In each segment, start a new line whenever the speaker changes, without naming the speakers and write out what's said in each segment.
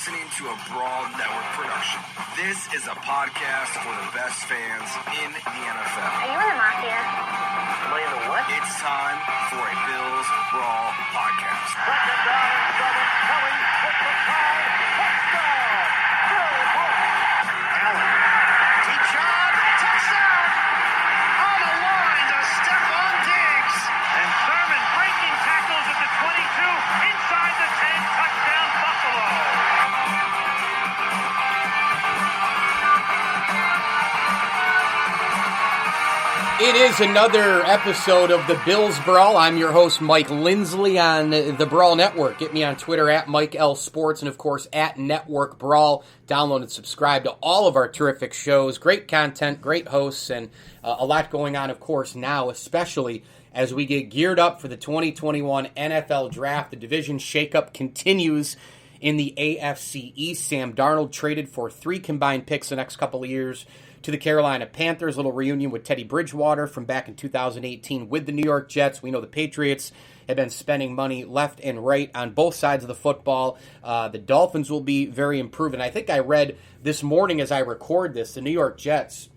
listening to a Brawl Network production. This is a podcast for the best fans in the NFL.
Are you in the Mafia?
Am I in the what? It's time for a Bills Brawl podcast.
Second down and 7, Kelly with the time. Touchdown! Bill Brooks.
Allen. Deep shot. Touchdown! On the line to Stephon Diggs.
And Sermon breaking tackles at the 22, inside the 10, touchdown Buffalo.
It is another episode of the Bills Brawl. I'm your host, Mike Lindsley, on the Brawl Network. Get me on Twitter at Mike L Sports and, of course, at Network Brawl. Download and subscribe to all of our terrific shows. Great content, great hosts, and a lot going on, of course, now, especially as we get geared up for the 2021 NFL Draft. The division shakeup continues in the AFC East. Sam Darnold traded for 3 combined picks the next couple of years to the Carolina Panthers. A little reunion with Teddy Bridgewater from back in 2018 with the New York Jets. We know the Patriots have been spending money left and right on both sides of the football. The Dolphins will be very improved. And I think I read this morning as I record this, the New York Jets,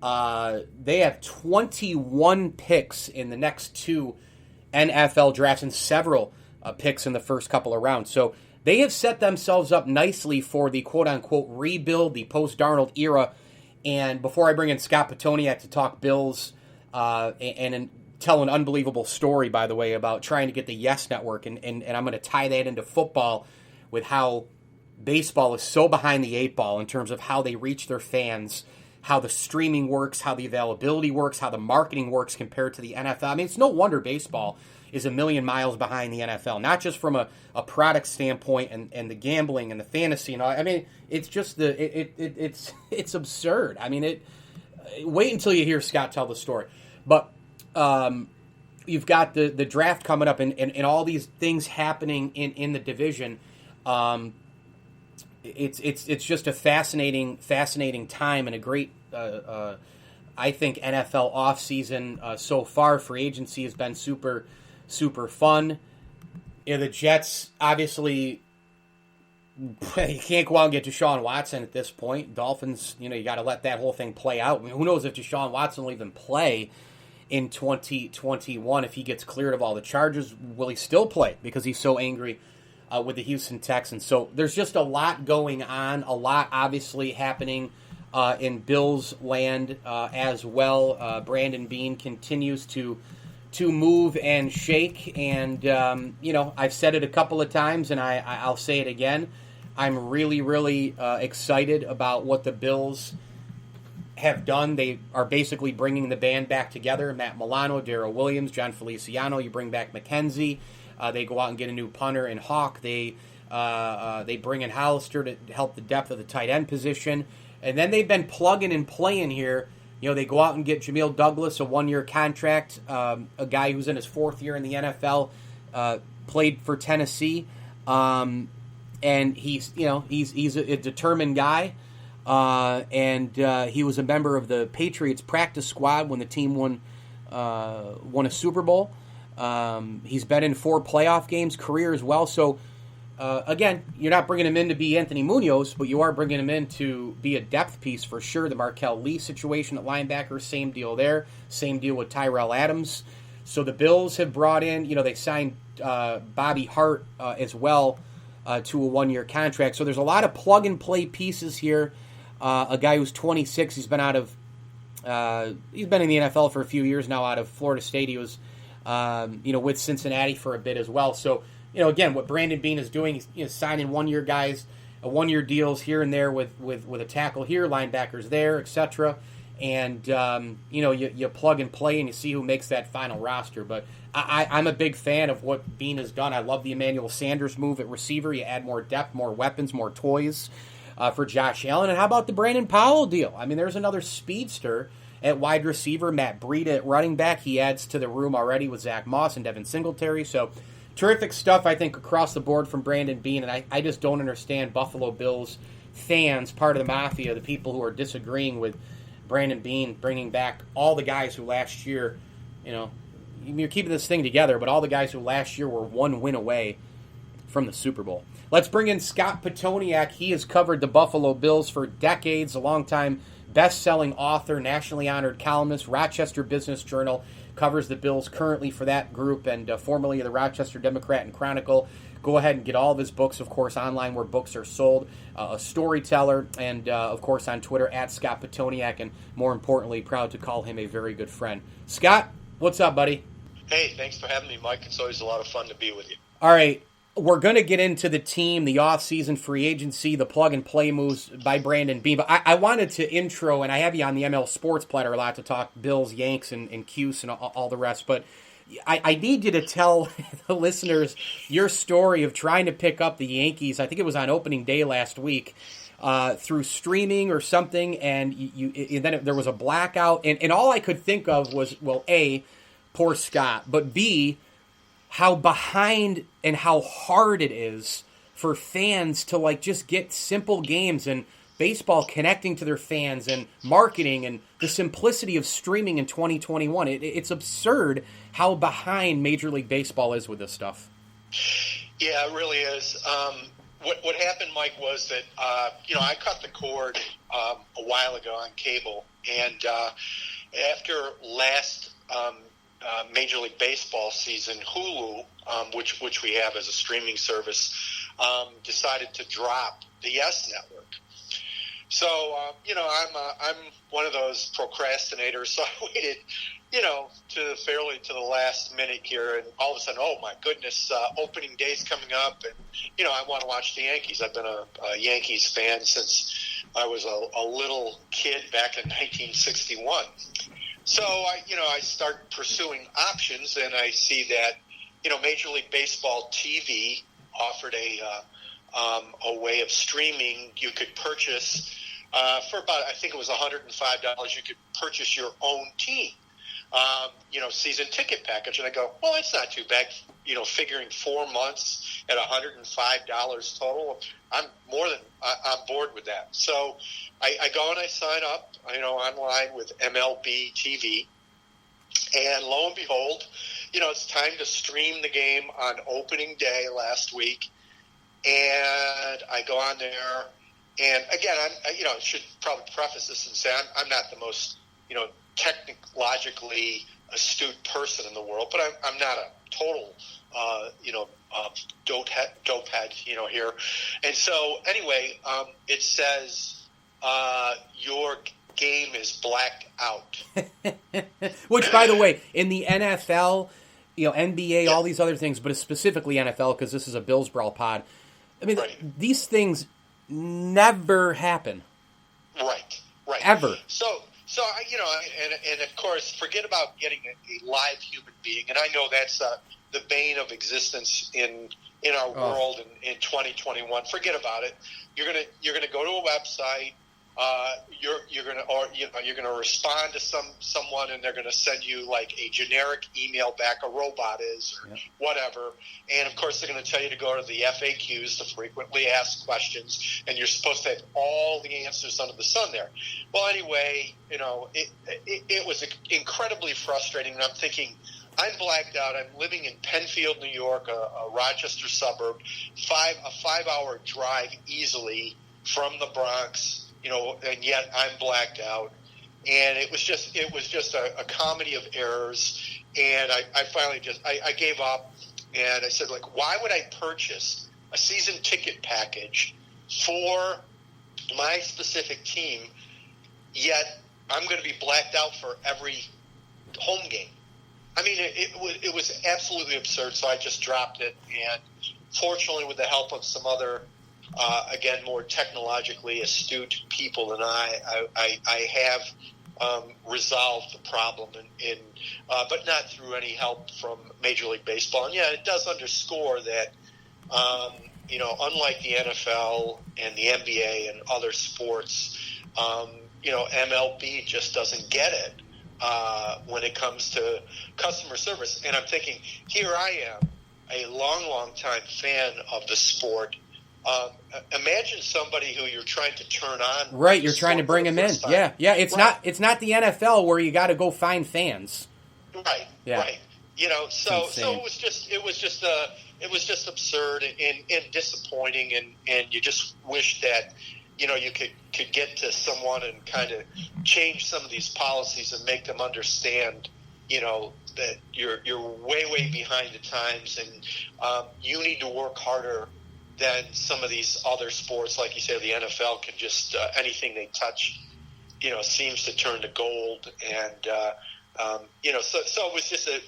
they have 21 picks in the next 2 NFL drafts and several picks in the first couple of rounds. So they have set themselves up nicely for the quote-unquote rebuild, the post-Darnold era. And before I bring in Scott Pitoniak to talk Bills and tell an unbelievable story, by the way, about trying to get the Yes Network, and I'm going to tie that into football with how baseball is so behind the 8 ball in terms of how they reach their fans, how the streaming works, how the availability works, how the marketing works compared to the NFL. I mean, it's no wonder baseball is a million miles behind the NFL, not just from a product standpoint and the gambling and the fantasy and all. I mean, it's just it's absurd. I mean, wait until you hear Scott tell the story. But you've got the draft coming up and all these things happening in the division. It's just a fascinating time and a great I think NFL offseason so far. Free agency has been super fun. You know, the Jets, obviously, you can't go out and get Deshaun Watson at this point. Dolphins, you got to let that whole thing play out. I mean, who knows if Deshaun Watson will even play in 2021 if he gets cleared of all the charges. Will he still play because he's so angry with the Houston Texans? So there's just a lot going on, a lot obviously happening in Bills land as well. Brandon Beane continues to move and shake, and I've said it a couple of times, and I'll say it again. I'm really excited about what the Bills have done. They are basically bringing the band back together. Matt Milano, Darrell Williams, John Feliciano. You bring back McKenzie. They go out and get a new punter in Hawk. They bring in Hollister to help the depth of the tight end position, and then they've been plugging and playing here. They go out and get Jamil Douglas, a 1-year contract, a guy who's in his 4th year in the NFL, played for Tennessee, and he's a determined guy, and he was a member of the Patriots practice squad when the team won a Super Bowl. He's been in 4 playoff games, career as well. So again, you're not bringing him in to be Anthony Munoz, but you are bringing him in to be a depth piece for sure. The Markel Lee situation at linebacker, same deal there. Same deal with Tyrell Adams. So the Bills have brought in, they signed Bobby Hart as well to a 1-year contract. So there's a lot of plug-and-play pieces here. A guy who's 26, he's been in the NFL for a few years now out of Florida State. He was, with Cincinnati for a bit as well. So, again, what Brandon Beane is doing, he's signing 1-year guys, 1-year deals here and there with a tackle here, linebackers there, etc. And, you plug and play and you see who makes that final roster. But I'm a big fan of what Beane has done. I love the Emmanuel Sanders move at receiver. You add more depth, more weapons, more toys for Josh Allen. And how about the Brandon Powell deal? I mean, there's another speedster at wide receiver. Matt Breida at running back. He adds to the room already with Zach Moss and Devin Singletary. So terrific stuff, I think, across the board from Brandon Beane, and I just don't understand Buffalo Bills fans, part of the mafia, the people who are disagreeing with Brandon Beane bringing back all the guys who last year, you're keeping this thing together, but all the guys who last year were 1 win away from the Super Bowl. Let's bring in Scott Pitoniak. He has covered the Buffalo Bills for decades, a longtime best-selling author, nationally honored columnist, Rochester Business Journal, covers the Bills currently for that group, and formerly the Rochester Democrat and Chronicle. Go ahead and get all of his books, of course, online where books are sold. A storyteller, and, of course, on Twitter, at Scott Pitoniak, and more importantly, proud to call him a very good friend. Scott, what's up, buddy?
Hey, thanks for having me, Mike. It's always a lot of fun to be with you.
All right. We're going to get into the team, the off-season free agency, the plug-and-play moves by Brandon Beane. But I wanted to intro, and I have you on the ML Sports Platter a lot to talk Bills, Yanks, and Cuse and all the rest. But I need you to tell the listeners your story of trying to pick up the Yankees. I think it was on opening day last week through streaming or something, and then there was a blackout. And all I could think of was, well, A, poor Scott, but B, how behind and how hard it is for fans to like just get simple games and baseball connecting to their fans and marketing and the simplicity of streaming in 2021. It's absurd how behind Major League Baseball is with this stuff.
Yeah, it really is. What happened, Mike, was that I cut the cord a while ago on cable, and after last Major League Baseball season, Hulu, which we have as a streaming service, decided to drop the Yes Network. So I'm one of those procrastinators. So I waited, to the last minute here, and all of a sudden, oh my goodness, opening day's coming up, and I want to watch the Yankees. I've been a Yankees fan since I was a little kid back in 1961. So I start pursuing options, and I see that Major League Baseball TV offered a way of streaming. You could purchase for about, I think it was $105. You could purchase your own team, season ticket package. And I go, well, it's not too bad. Figuring 4 months at $105 total, I'm more than on board with that. So I go and I sign up, online with MLB TV, and lo and behold, it's time to stream the game on opening day last week, and I go on there, and again, I should probably preface this and say I'm not the most, technologically astute person in the world, but I'm not a total, dope head, here. And so anyway, it says your game is blacked out.
Which, by the way, in the NFL, NBA, all these other things, but specifically NFL, because this is a Bills Brawl pod, I mean,
right.
These things never happen.
Right.
Ever.
So and of course, forget about getting a live human being, and I know that's the bane of existence in our world in 2021. Forget about it. You're gonna go to a website. You're gonna respond to someone, and they're gonna send you like a generic email back. A robot is, or whatever. And of course, they're gonna tell you to go to the FAQs, the frequently asked questions, and you're supposed to have all the answers under the sun there. Well, anyway, it was incredibly frustrating, and I'm thinking, I'm blacked out. I'm living in Penfield, New York, a Rochester suburb, a 5-hour drive easily from the Bronx. And yet I'm blacked out, and it was just a comedy of errors. And I finally I gave up, and I said, like, why would I purchase a season ticket package for my specific team, yet I'm going to be blacked out for every home game? I mean, it was absolutely absurd. So I just dropped it, and fortunately, with the help of some other again, more technologically astute people than I have resolved the problem, but not through any help from Major League Baseball. And yeah, it does underscore that, unlike the NFL and the NBA and other sports, MLB just doesn't get it when it comes to customer service. And I'm thinking, here I am, a long time fan of the sport. Imagine somebody who you're trying to turn on.
Right, you're trying to bring them in. Yeah. It's not the NFL where you got to go find fans.
Right. So it was just it was just absurd and disappointing, and you just wish that, you know, you could get to someone and kind of change some of these policies and make them understand, you know, that you're way behind the times, and you need to work harder than some of these other sports. Like you say, the NFL can just anything they touch, you know, seems to turn to gold, and you know, so it was just a,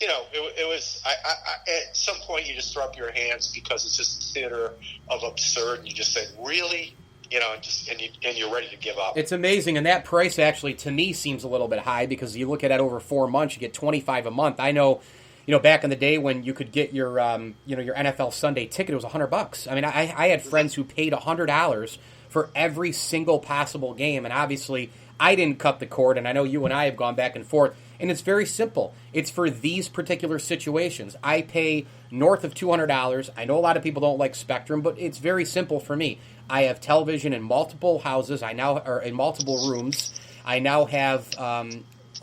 you know, it was. At some point you just throw up your hands because it's just theater of absurd, and you just say, really. You know, and you're ready to give up.
It's amazing, and that price actually to me seems a little bit high because you look at it over 4 months, you get $25 a month. I know, you know, back in the day when you could get your, you know, your NFL Sunday ticket, it was $100. I mean, I had friends who paid $100 for every single possible game, and obviously I didn't cut the cord, and I know you and I have gone back and forth, and it's very simple. It's for these particular situations. I pay north of $200. I know a lot of people don't like Spectrum, but it's very simple for me. I have television in multiple houses. Or in multiple rooms. I now have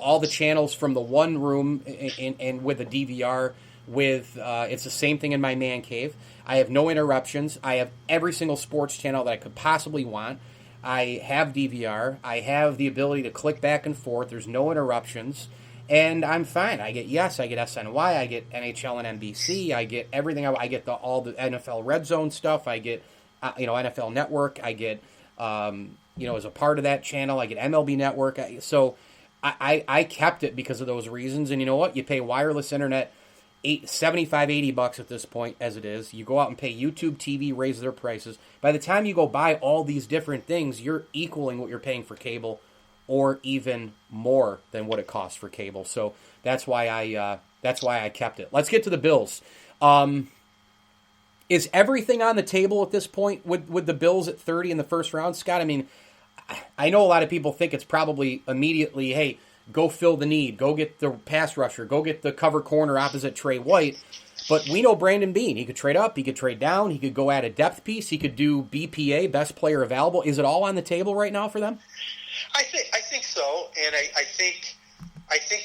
all the channels from the one room and with a DVR. It's the same thing in my man cave. I have no interruptions. I have every single sports channel that I could possibly want. I have DVR. I have the ability to click back and forth. There's no interruptions. And I'm fine. I get SNY. I get NHL and NBC. I get everything. I get all the NFL Red Zone stuff. I get NFL Network. I get as a part of that channel. I get MLB Network. So I kept it because of those reasons. And you know what? You pay wireless internet $75-$80 at this point as it is. You go out and pay YouTube TV, raise their prices. By the time you go buy all these different things, you're equaling what you're paying for cable, or even more than what it costs for cable. So that's why I kept it. Let's get to the Bills. Is everything on the table at this point with the Bills at 30 in the first round, Scott? I mean, I know a lot of people think it's probably immediately, hey, go fill the need, go get the pass rusher, go get the cover corner opposite Trey White. But we know Brandon Beane. He could trade up, he could trade down, he could go add a depth piece, he could do BPA, best player available. Is it all on the table right now for them?
I think so, and I think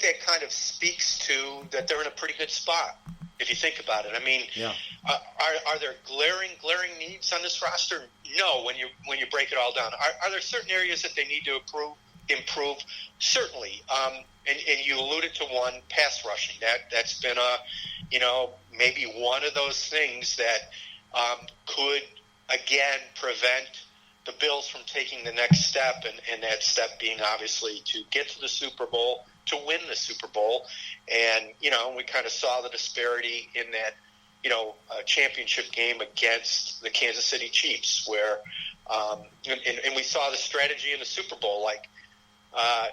that kind of speaks to that they're in a pretty good spot if you think about it. I mean,
yeah.
Are there glaring needs on this roster? No. When you break it all down, are there certain areas that they need to improve? Certainly. And you alluded to one, pass rushing. That's been maybe one of those things that could again prevent the Bills from taking the next step, and that step being obviously to get to the Super Bowl, to win the Super Bowl. And, we kind of saw the disparity in that, championship game against the Kansas City Chiefs where, and we saw the strategy in the Super Bowl. Like,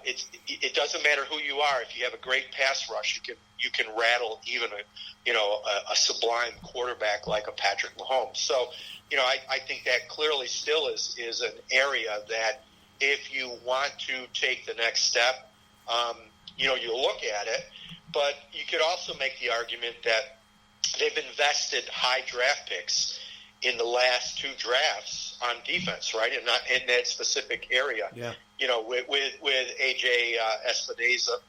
it doesn't matter who you are. If you have a great pass rush, you can rattle even a sublime quarterback like a Patrick Mahomes. So, I think that clearly still is an area that if you want to take the next step, you look at it. But you could also make the argument that they've invested high draft picks in the last two drafts on defense, right? And not in that specific area.
Yeah.
With AJ Espinoza,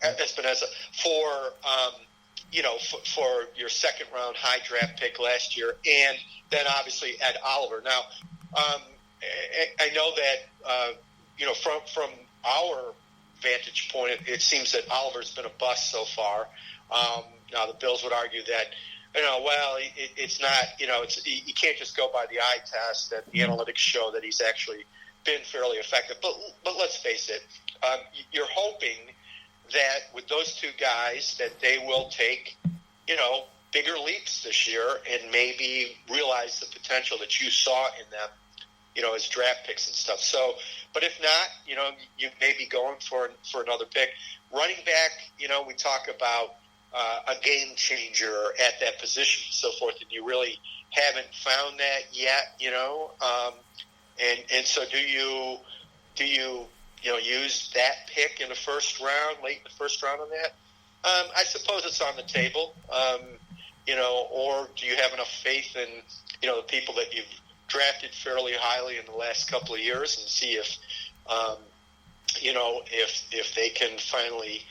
Espinoza
for your second round high draft pick last year, and then obviously Ed Oliver. Now, I know that from our vantage point, it seems that Oliver's been a bust so far. Now the Bills would argue that it's not. You can't just go by the eye test. That the analytics show that he's actually been fairly effective. But let's face it, you're hoping that with those two guys that they will take, bigger leaps this year and maybe realize the potential that you saw in them, as draft picks and stuff. So, but if not, you may be going for another pick. Running back, we talk about a game changer at that position and so forth, and you really haven't found that yet, and so do you use that pick in the first round, late in the first round on that? I suppose it's on the table, or do you have enough faith in, the people that you've drafted fairly highly in the last couple of years and see if they can finally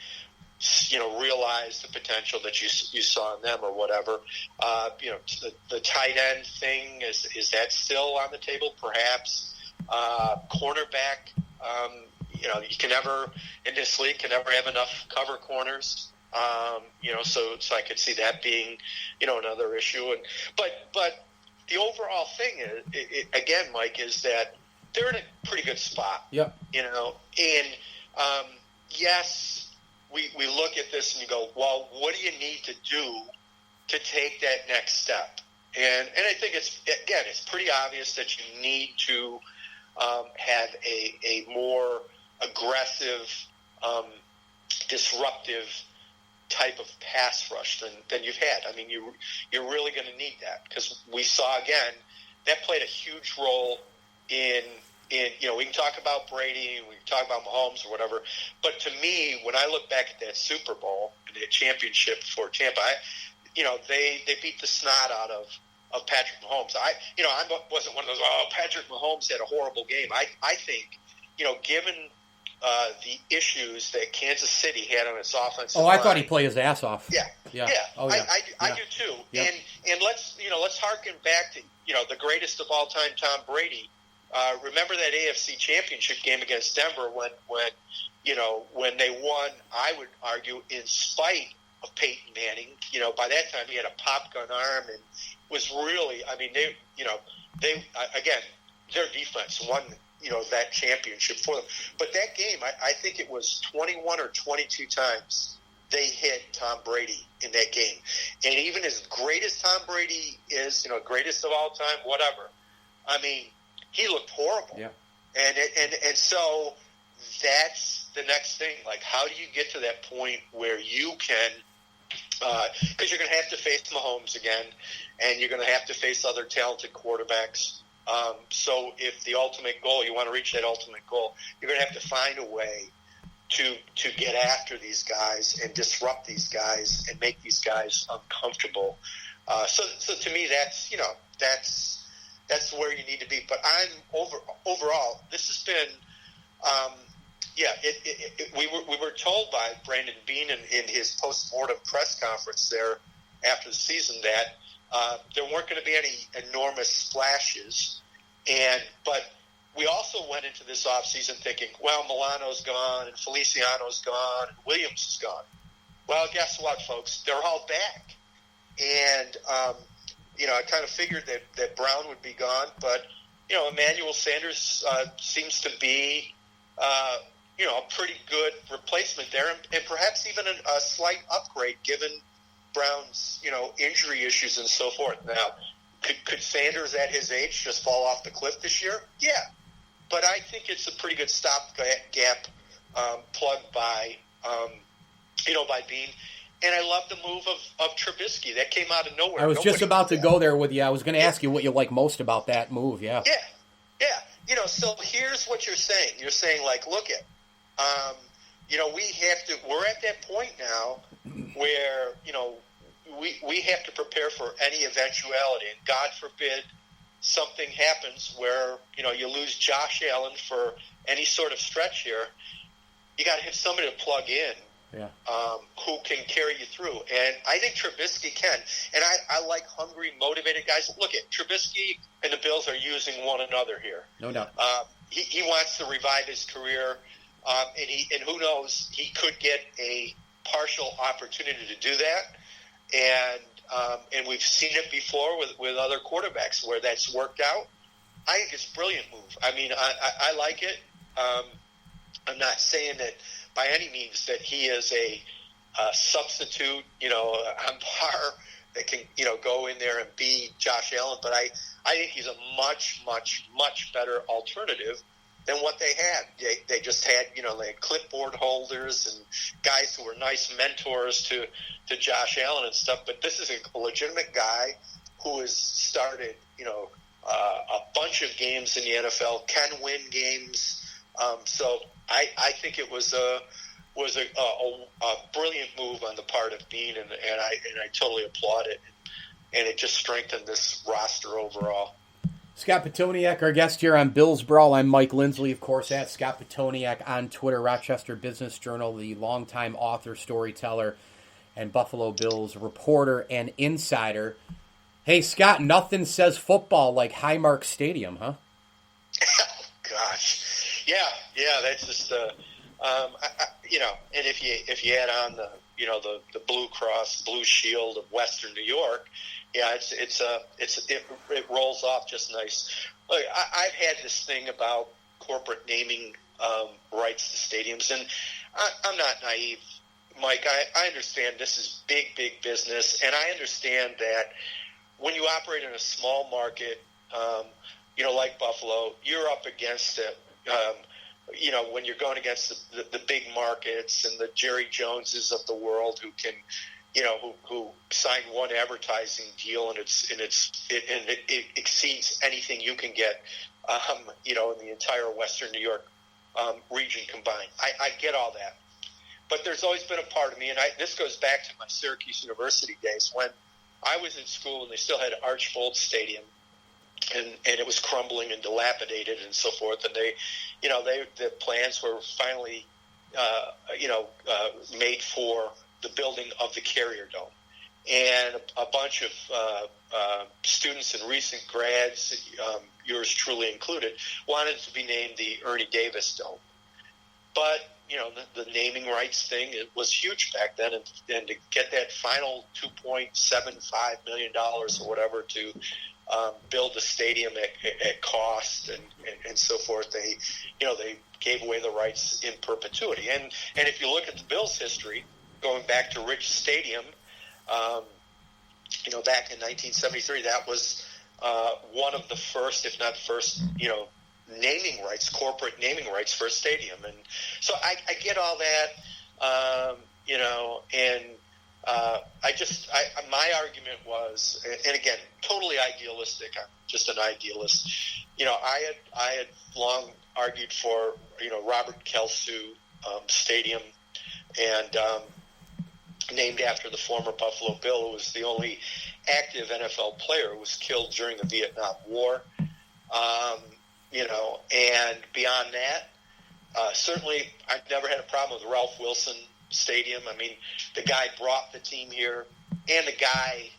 realize the potential that you saw in them or whatever. The tight end thing, is that still on the table? Perhaps. Cornerback, you can never, in this league, can never have enough cover corners. So I could see that being, another issue. But the overall thing is, again, Mike, is that they're in a pretty good spot.
Yep.
And yes, we look at this and you go, well, what do you need to do to take that next step? And I think it's pretty obvious that you need to have a more aggressive, disruptive type of pass rush than you've had. I mean, you're really going to need that, because we saw, again, that played a huge role in we can talk about Brady, we can talk about Mahomes or whatever, but to me, when I look back at that Super Bowl, the championship for Tampa, they beat the snot out of Patrick Mahomes. I wasn't one of those, Patrick Mahomes had a horrible game. I think, given the issues that Kansas City had on its offensive line.
I thought he played his ass off.
Yeah.
Oh, yeah.
I do too.
Yep.
And let's harken back to the greatest of all time, Tom Brady. Remember that AFC Championship game against Denver when they won, I would argue, in spite of Peyton Manning. By that time he had a pop gun arm and was really, again, their defense won, that championship for them. But that game, I think it was 21 or 22 times they hit Tom Brady in that game. And even as great as Tom Brady is, greatest of all time, whatever, he looked horrible.
Yeah.
And so that's the next thing. Like, how do you get to that point where you can, because you're going to have to face Mahomes again, and you're going to have to face other talented quarterbacks. So if the ultimate goal, you want to reach that ultimate goal, you're going to have to find a way to get after these guys and disrupt these guys and make these guys uncomfortable. So to me, that's where you need to be. But overall, this has been, we were told by Brandon Beane in his post-mortem press conference there after the season that there weren't going to be any enormous splashes, but we also went into this offseason thinking, well, Milano's gone and Feliciano's gone and Williams is gone. Well, guess what, folks? They're all back. And I kind of figured that Brown would be gone, but Emmanuel Sanders seems to be a pretty good replacement there, and perhaps even a slight upgrade given Brown's injury issues and so forth. Now, could Sanders at his age just fall off the cliff this year? Yeah, but I think it's a pretty good stopgap plug by Beane. And I love the move of Trubisky. That came out of nowhere.
I was just about to go there with you. I was going to ask you what you like most about that move. Yeah.
So here's what you're saying. You're saying, like, look at, we're at that point now where, we have to prepare for any eventuality. And God forbid something happens where, you lose Josh Allen for any sort of stretch here. You got to have somebody to plug in.
Yeah.
Who can carry you through. And I think Trubisky can. And I like hungry, motivated guys. Look at Trubisky and the Bills are using one another here.
No doubt.
He wants to revive his career, and who knows, he could get a partial opportunity to do that. And we've seen it before with other quarterbacks where that's worked out. I think it's a brilliant move. I like it. I'm not saying that by any means that he is a substitute, on par that can, go in there and be Josh Allen. But I think he's a much, much, much better alternative than what they had. They just had, they had clipboard holders and guys who were nice mentors to Josh Allen and stuff. But this is a legitimate guy who has started, a bunch of games in the NFL, can win games. So I think it was a brilliant move on the part of Beane, and I totally applaud it. And it just strengthened this roster overall.
Scott Pitoniak, our guest here on Bills Brawl. I'm Mike Lindsley, of course, at Scott Pitoniak on Twitter, Rochester Business Journal, the longtime author, storyteller, and Buffalo Bills reporter and insider. Hey, Scott, nothing says football like Highmark Stadium, huh?
Gosh, yeah, that's just and if you add on the Blue Cross Blue Shield of Western New York, yeah, it rolls off just nice. Look, I've had this thing about corporate naming rights to stadiums, and I'm not naive, Mike. I understand this is big business, and I understand that when you operate in a small market, like Buffalo, you're up against it. When you're going against the big markets and the Jerry Joneses of the world who can, who signed one advertising deal and it exceeds anything you can get, in the entire Western New York region combined. I get all that, but there's always been a part of me, and this goes back to my Syracuse University days when I was in school and they still had Archbold Stadium. And it was crumbling and dilapidated and so forth. And the plans were finally, made for the building of the Carrier Dome. And a bunch of students and recent grads, yours truly included, wanted to be named the Ernie Davis Dome. But, the naming rights thing, it was huge back then. And to get that final $2.75 million or whatever to build the stadium at cost and so forth, they gave away the rights in perpetuity. And if you look at the Bills' history, going back to Rich Stadium, back in 1973, that was one of the first, if not first, naming rights, corporate naming rights for a stadium. And so I get all that, and my argument was, and again, totally idealistic. I'm just an idealist. I had long argued for, Robert Kelsu Stadium, and named after the former Buffalo Bill, who was the only active NFL player who was killed during the Vietnam War. And beyond that, certainly I've never had a problem with Ralph Wilson Stadium. I mean, the guy brought the team here, and the guy,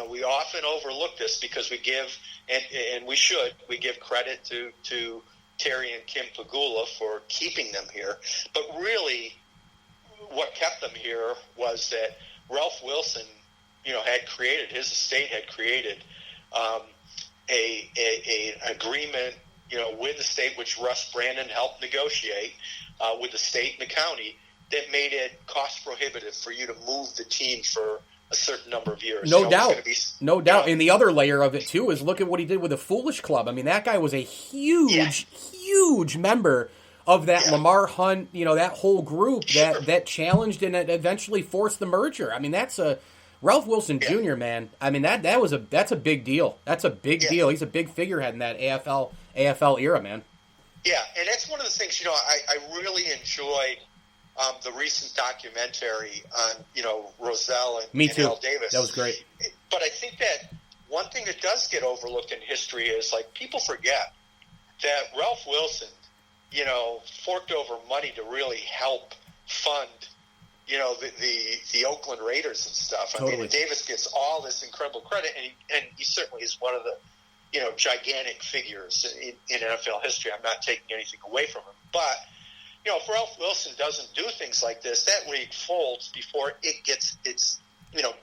we often overlook this because we give, and we give credit to Terry and Kim Pagula for keeping them here. But really, what kept them here was that Ralph Wilson, his estate had created an agreement, with the state, which Russ Brandon helped negotiate with the state and the county, that made it cost prohibitive for you to move the team for a certain number of years.
No doubt. And the other layer of it, too, is look at what he did with the Foolish Club. I mean, that guy was a huge member of that Lamar Hunt, that whole group that challenged and eventually forced the merger. I mean, that's Ralph Wilson Jr., man. I mean, that's a big deal. That's a big deal. He's a big figurehead in that AFL era, man.
Yeah, and that's one of the things, I really enjoyed the recent documentary on, Rozelle and Al Davis.
That was great.
But I think that one thing that does get overlooked in history is, people forget that Ralph Wilson, forked over money to really help fund, the Oakland Raiders and stuff.
Totally.
I mean, Davis gets all this incredible credit, and he certainly is one of the, gigantic figures in NFL history. I'm not taking anything away from him. But, if Ralph Wilson doesn't do things like this, that league folds before it gets its,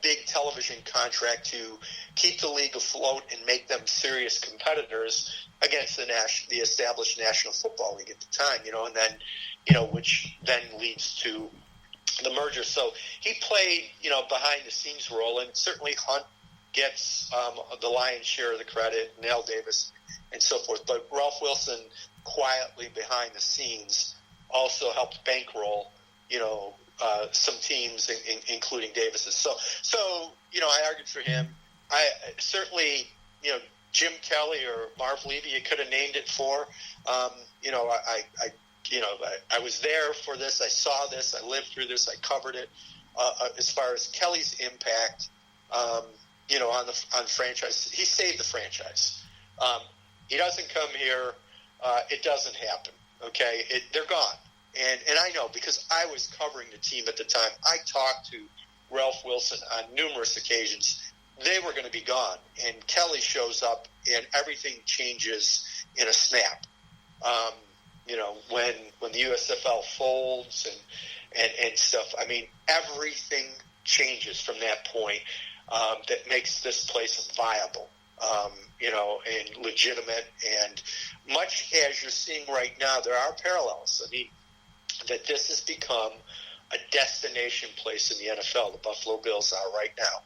big television contract to keep the league afloat and make them serious competitors against the established National Football League at the time, and then, which then leads to the merger. So he played, behind the scenes role, and certainly Hunt gets the lion's share of the credit, and Al Davis and so forth. But Ralph Wilson, quietly behind the scenes, also helped bankroll, some teams, including Davis's. So I argued for him. I certainly, Jim Kelly or Marv Levy, you could have named it for. I was there for this. I saw this. I lived through this. I covered it. As far as Kelly's impact, on franchise, he saved the franchise. He doesn't come here. It doesn't happen. Okay, they're gone. And I know because I was covering the team at the time. I talked to Ralph Wilson on numerous occasions. They were going to be gone, and Kelly shows up, and everything changes in a snap. When the USFL folds and stuff. I mean, everything changes from that point that makes this place viable. And legitimate, and much as you're seeing right now, there are parallels. I mean, that this has become a destination place in the NFL. The Buffalo Bills are right now,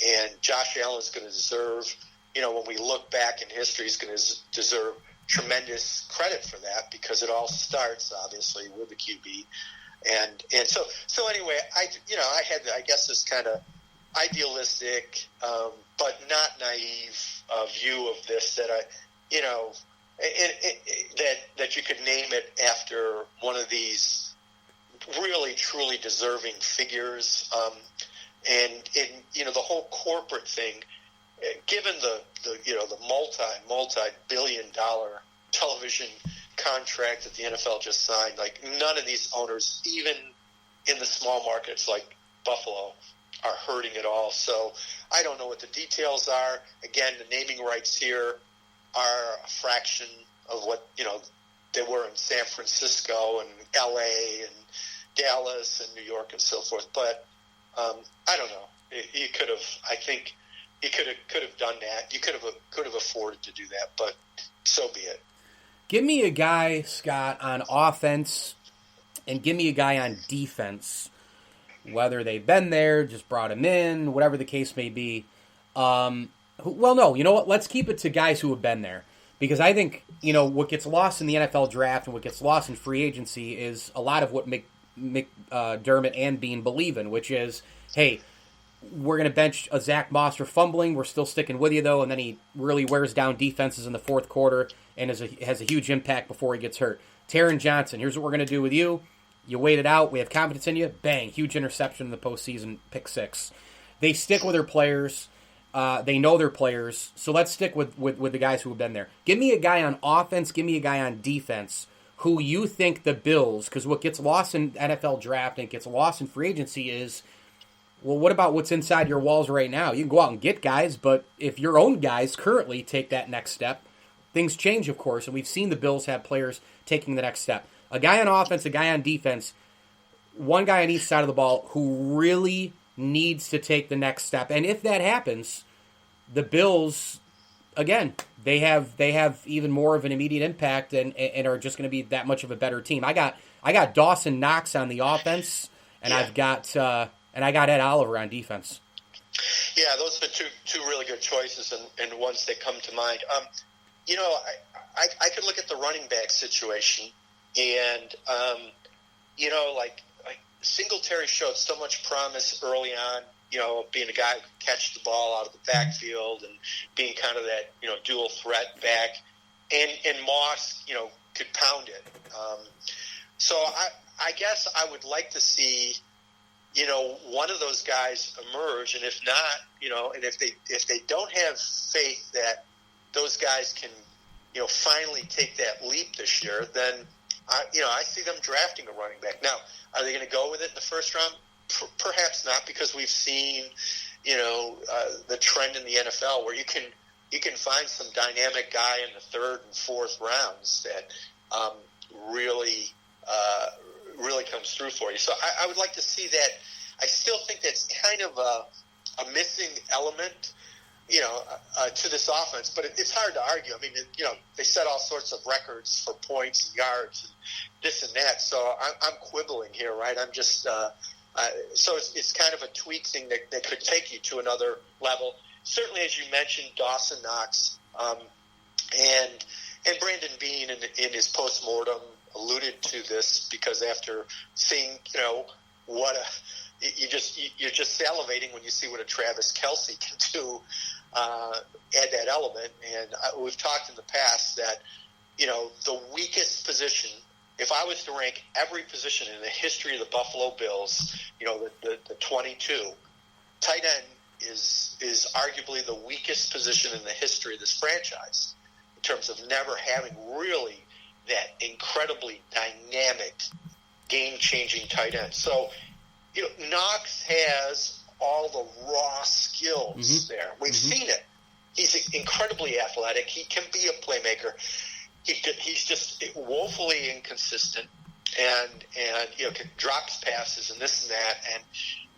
and Josh Allen's going to deserve. When we look back in history, he's going to deserve tremendous credit for that because it all starts obviously with the QB, and so anyway, I had I guess this kind of idealistic but not naive view of this that that you could name it after one of these really truly deserving figures, and the whole corporate thing, given the multi-billion-dollar television contract that the NFL just signed, like none of these owners, even in the small markets like Buffalo, are hurting at all. So I don't know what the details are. Again, the naming rights here are a fraction of what they were in San Francisco and LA and Dallas and New York and so forth. But I don't know. You could have. I think you could have done that. You could have afforded to do that. But so be it.
Give me a guy, Scott, on offense, and give me a guy on defense. Whether they've been there, just brought him in, whatever the case may be. Well, no, you know what? Let's keep it to guys who have been there. Because I think, what gets lost in the NFL draft and what gets lost in free agency is a lot of what McDermott and Bean believe in, which is, hey, we're going to bench a Zach Moss for fumbling. We're still sticking with you, though. And then he really wears down defenses in the fourth quarter and has a huge impact before he gets hurt. Taron Johnson, here's what we're going to do with you. You wait it out. We have confidence in you. Bang. Huge interception in the postseason. Pick 6. They stick with their players. They know their players. So let's stick with the guys who have been there. Give me a guy on offense. Give me a guy on defense who you think the Bills, because what gets lost in NFL draft and gets lost in free agency is, well, what about what's inside your walls right now? You can go out and get guys, but if your own guys currently take that next step, things change, of course. And we've seen the Bills have players taking the next step. A guy on offense, a guy on defense, one guy on each side of the ball who really needs to take the next step. And if that happens, the Bills, again, they have even more of an immediate impact and are just going to be that much of a better team. I got Dawson Knox on the offense, and I got Ed Oliver on defense.
Yeah, those are two really good choices and ones that come to mind. I could look at the running back situation. And, like Singletary showed so much promise early on, being a guy who could catch the ball out of the backfield and being kind of that, dual threat back. And Moss, could pound it. So I guess I would like to see, one of those guys emerge. And if not, and if they don't have faith that those guys can, finally take that leap this year, then I see them drafting a running back. Now, are they going to go with it in the first round? Perhaps not, because we've seen, the trend in the NFL where you can find some dynamic guy in the third and fourth rounds that really comes through for you. So I would like to see that. I still think that's kind of a missing element, to this offense, but it's hard to argue. I mean, they set all sorts of records for points and yards and this and that. So I'm quibbling here, right? I'm just so it's kind of a tweak thing that could take you to another level. Certainly, as you mentioned, Dawson Knox and Brandon Beane in his postmortem alluded to this because after seeing you're just salivating when you see what a Travis Kelce can do. Add that element, and we've talked in the past that the weakest position. If I was to rank every position in the history of the Buffalo Bills, the 22, tight end is arguably the weakest position in the history of this franchise. in terms of never having really that incredibly dynamic, game-changing tight end. So, Knox has all the raw skills there. We've seen it. He's incredibly athletic. He can be a playmaker. He's just woefully inconsistent, and drops passes and this and that. And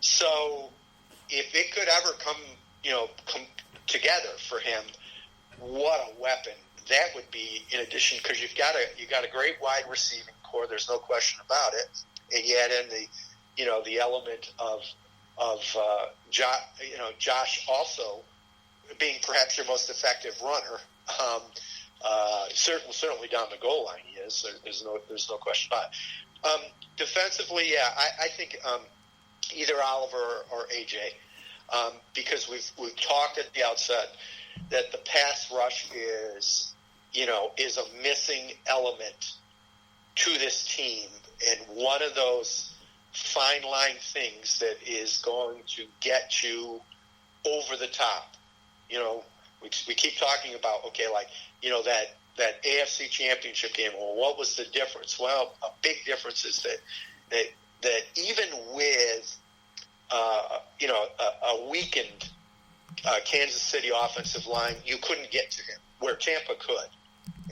so, if it could ever come together for him, what a weapon that would be! In addition, because you've got a great wide receiving core. There's no question about it, and yet in the element of Josh also being perhaps your most effective runner. Certainly down the goal line he is. There's no question about it. Defensively, I think either Oliver or AJ, because we've talked at the outset that the pass rush is a missing element to this team, and one of those fine line things that is going to get you over the top. We keep talking about, that AFC Championship game. Well, what was the difference? Well, a big difference is that even with a weakened Kansas City offensive line, you couldn't get to him where Tampa could,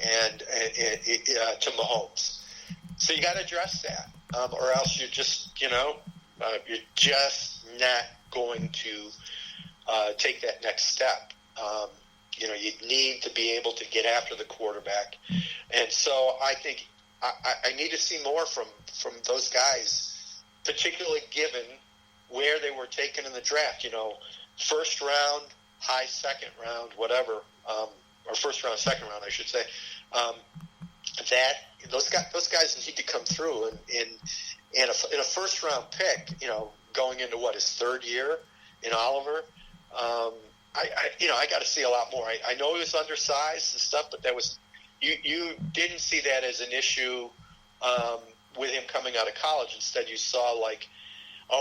and to Mahomes. So you got to address that, or else you're just not going to take that next step. You need to be able to get after the quarterback. And so I think I need to see more from those guys, particularly given where they were taken in the draft. First round, high second round, whatever, or first round, second round, I should say. That those guys need to come through. And in a first round pick, going into his third year in Oliver. I got to see a lot more. I know he was undersized and stuff, but that was you didn't see that as an issue with him coming out of college. Instead, you saw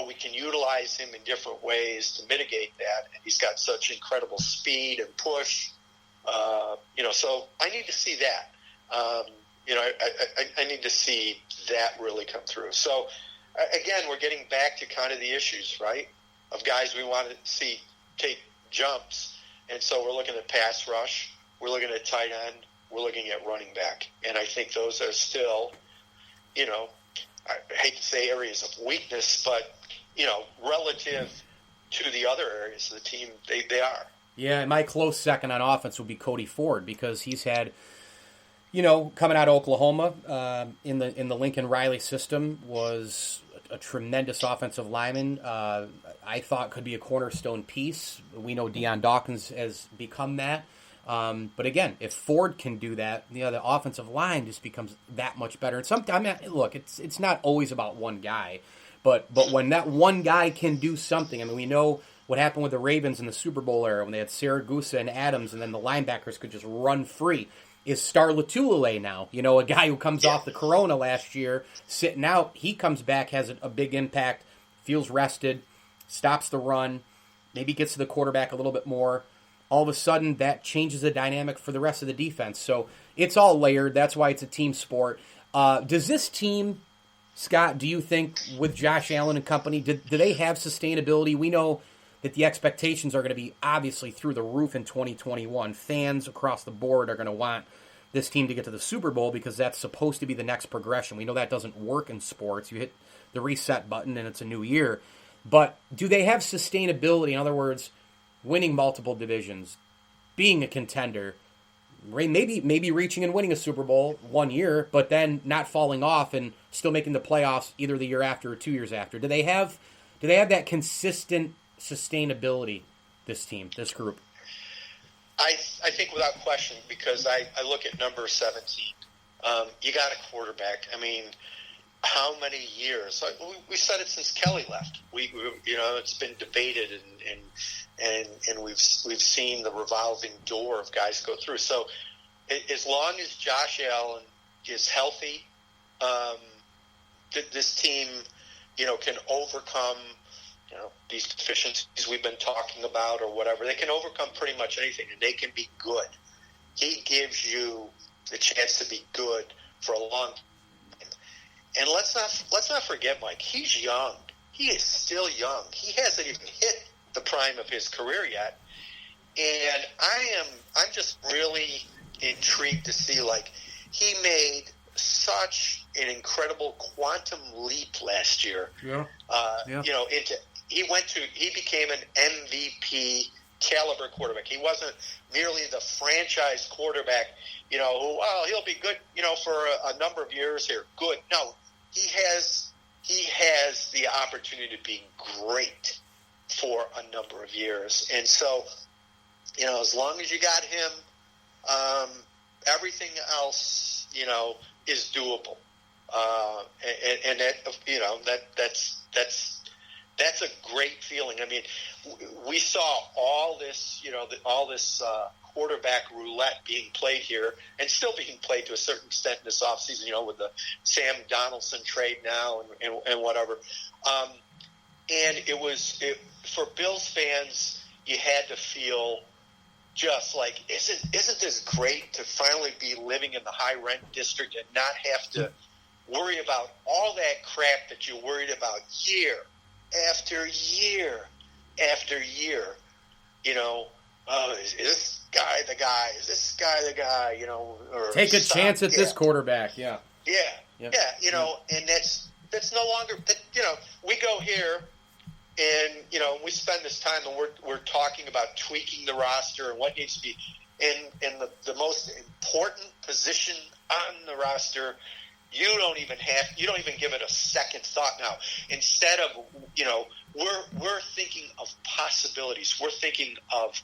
we can utilize him in different ways to mitigate that. And he's got such incredible speed and push. So I need to see that. I need to see that really come through. So again, we're getting back to kind of the issues, right, of guys we want to see take jumps. And so we're looking at pass rush, we're looking at tight end, we're looking at running back. And I think those are still, I hate to say areas of weakness, but, relative to the other areas of the team, they are. Yeah,
my close second on offense would be Cody Ford, because he's had, coming out of Oklahoma in the Lincoln Riley system, was a tremendous offensive lineman. I thought could be a cornerstone piece. We know Deion Dawkins has become that. But again, if Ford can do that, the offensive line just becomes that much better. And sometimes, look, it's not always about one guy, but when that one guy can do something, we know what happened with the Ravens in the Super Bowl era when they had Saragusa and Adams, and then the linebackers could just run free. Is Star Lotulelei now, a guy who comes off the corona last year, sitting out, he comes back, has a big impact, feels rested, stops the run, maybe gets to the quarterback a little bit more. All of a sudden, that changes the dynamic for the rest of the defense. So it's all layered. That's why it's a team sport. Does this team, Scott, do you think, with Josh Allen and company, do they have sustainability? We know that the expectations are going to be obviously through the roof in 2021. Fans across the board are going to want this team to get to the Super Bowl because that's supposed to be the next progression. We know that doesn't work in sports. You hit the reset button and it's a new year. But do they have sustainability? In other words, winning multiple divisions, being a contender, maybe reaching and winning a Super Bowl one year, but then not falling off and still making the playoffs either the year after or 2 years after? Do they have that consistent sustainability, this team, this group?
I think without question, because I look at number 17. You got a quarterback. How many years? We said it since Kelly left. We it's been debated and we've seen the revolving door of guys go through. So as long as Josh Allen is healthy, this team, can overcome these deficiencies we've been talking about or whatever. They can overcome pretty much anything, and they can be good. he gives you the chance to be good for a long time. And let's not forget, Mike, he's young. He is still young. He hasn't even hit the prime of his career yet. And I'm just really intrigued to see, like, he made such an incredible quantum leap last year.
Yeah.
You know, he became an MVP caliber quarterback. He wasn't merely the franchise quarterback, you know, who, well, he'll be good, you know, for a number of years here. Good. No, he has the opportunity to be great for a number of years. And so, you know, as long as you got him, everything else, you know, is doable. And that, you know, that's a great feeling. I mean, we saw all this, you know, all this quarterback roulette being played here, and still being played to a certain extent in this offseason, you know, with the Sam Donaldson trade now and whatever. And for Bills fans, you had to feel just like, isn't this great to finally be living in the high rent district and not have to worry about all that crap that you worried about year after year after year, you know, is this guy the guy? Is this guy the guy? You know, or
take a chance at this quarterback. Yeah,
you know, and that's no longer. You know, we go here, and you know, we spend this time, and we're talking about tweaking the roster and what needs to be in the most important position on the roster. You don't even give it a second thought now. Instead of, you know, we're thinking of possibilities. We're thinking of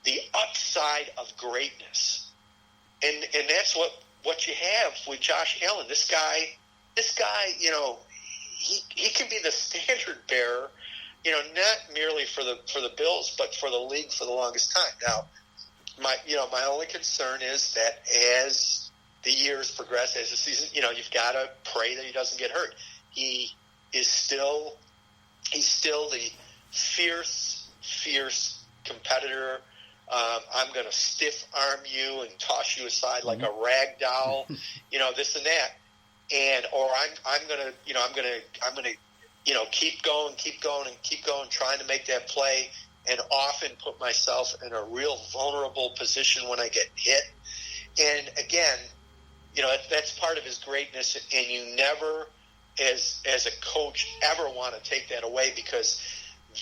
the upside of greatness, and that's what you have with Josh Allen. This guy, you know, he can be the standard bearer, you know, not merely for the Bills, but for the league for the longest time. Now, my only concern is that as the years progress, as the season, you know, you've got to pray that he doesn't get hurt. He's still the fierce competitor. I'm going to stiff arm you and toss you aside like a rag doll, you know, this and that. Or I'm going to, you know, keep going, trying to make that play, and often put myself in a real vulnerable position when I get hit. And again, you know, that's part of his greatness, and you never, as a coach, ever want to take that away, because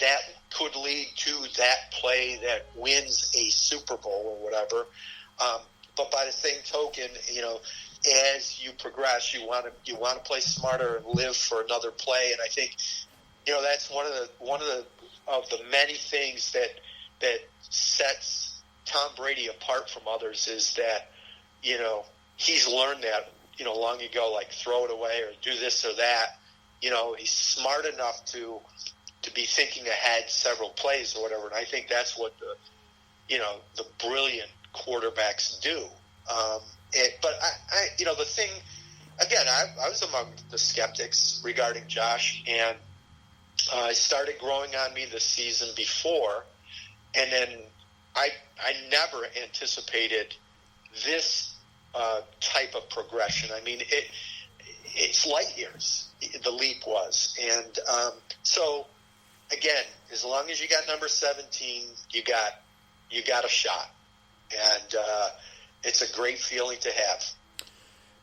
that could lead to that play that wins a Super Bowl or whatever. But by the same token, you know, as you progress, you want to play smarter and live for another play. And I think, you know, that's one of the many things that sets Tom Brady apart from others, is that, you know, he's learned that, you know, long ago, like throw it away or do this or that. You know, he's smart enough to be thinking ahead several plays or whatever. And I think that's what the brilliant quarterbacks do. But I you know, the thing, again, I was among the skeptics regarding Josh, and it started growing on me the season before. And then I never anticipated this type of progression. I mean, it's light years, the leap was. And so, again, as long as you got number 17, you got a shot. And it's a great feeling to have.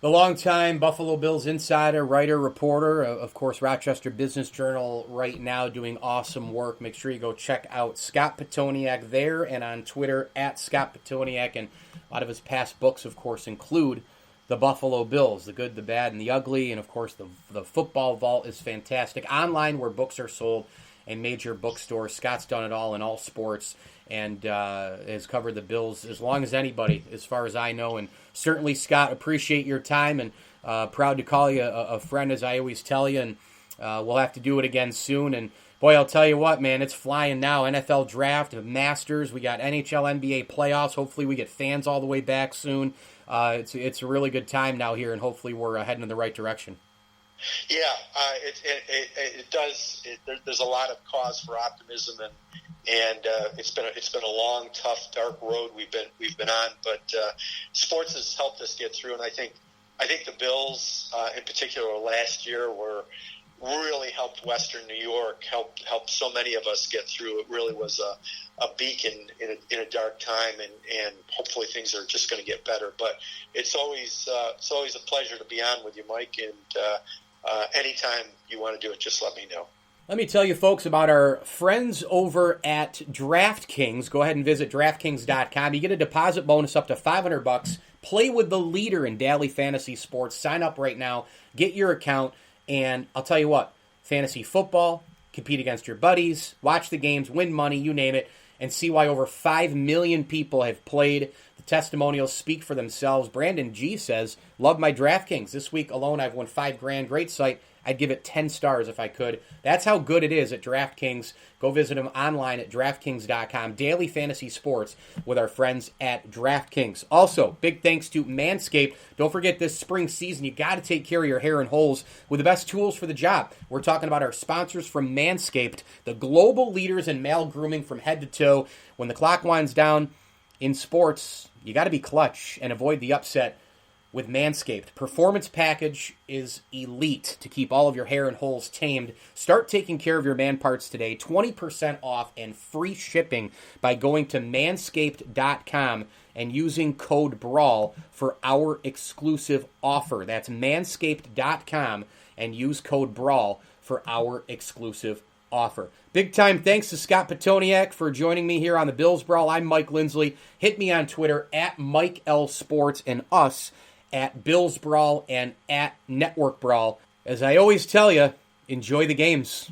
The longtime Buffalo Bills insider, writer, reporter, of course, Rochester Business Journal right now, doing awesome work. Make sure you go check out Scott Pitoniak there, and on Twitter at Scott Pitoniak. And a lot of his past books, of course, include the Buffalo Bills, the good, the bad, and the ugly. And, of course, the Football Vault is fantastic. Online, where books are sold, and major bookstores. Scott's done it all in all sports, and has covered the Bills as long as anybody, as far as I know. And certainly, Scott, appreciate your time, and proud to call you a friend, as I always tell you. And we'll have to do it again soon. And boy, I'll tell you what, man, it's flying now. NFL draft, Masters, we got NHL, NBA playoffs. Hopefully, we get fans all the way back soon. It's a really good time now here, and hopefully, we're heading in the right direction.
Yeah, it does. There's a lot of cause for optimism, and it's been a long, tough, dark road we've been on. But sports has helped us get through, and I think the Bills, in particular, last year really helped Western New York, helped so many of us get through. It really was a beacon in a dark time, and hopefully things are just going to get better. But it's always a pleasure to be on with you, Mike, and anytime you want to do it, just let me know.
Let me tell you, folks, about our friends over at DraftKings. Go ahead and visit DraftKings.com. You get a deposit bonus up to $500. Play with the leader in daily fantasy sports. Sign up right now. Get your account. And I'll tell you what, fantasy football, compete against your buddies, watch the games, win money, you name it, and see why over 5 million people have played. The testimonials speak for themselves. Brandon G says, love my DraftKings. This week alone, I've won $5,000. Great site. I'd give it 10 stars if I could. That's how good it is at DraftKings. Go visit them online at DraftKings.com. Daily fantasy sports with our friends at DraftKings. Also, big thanks to Manscaped. Don't forget this spring season, you got to take care of your hair and holes with the best tools for the job. We're talking about our sponsors from Manscaped, the global leaders in male grooming from head to toe. When the clock winds down in sports, you got to be clutch and avoid the upset. With Manscaped, Performance Package is elite to keep all of your hair and holes tamed. Start taking care of your man parts today. 20% off and free shipping by going to manscaped.com and using code BRAWL for our exclusive offer. That's manscaped.com and use code BRAWL for our exclusive offer. Big time thanks to Scott Pitoniak for joining me here on the Bills Brawl. I'm Mike Lindsley. Hit me on Twitter at Mike L Sports and us at Bills Brawl and at Network Brawl. As I always tell you, enjoy the games.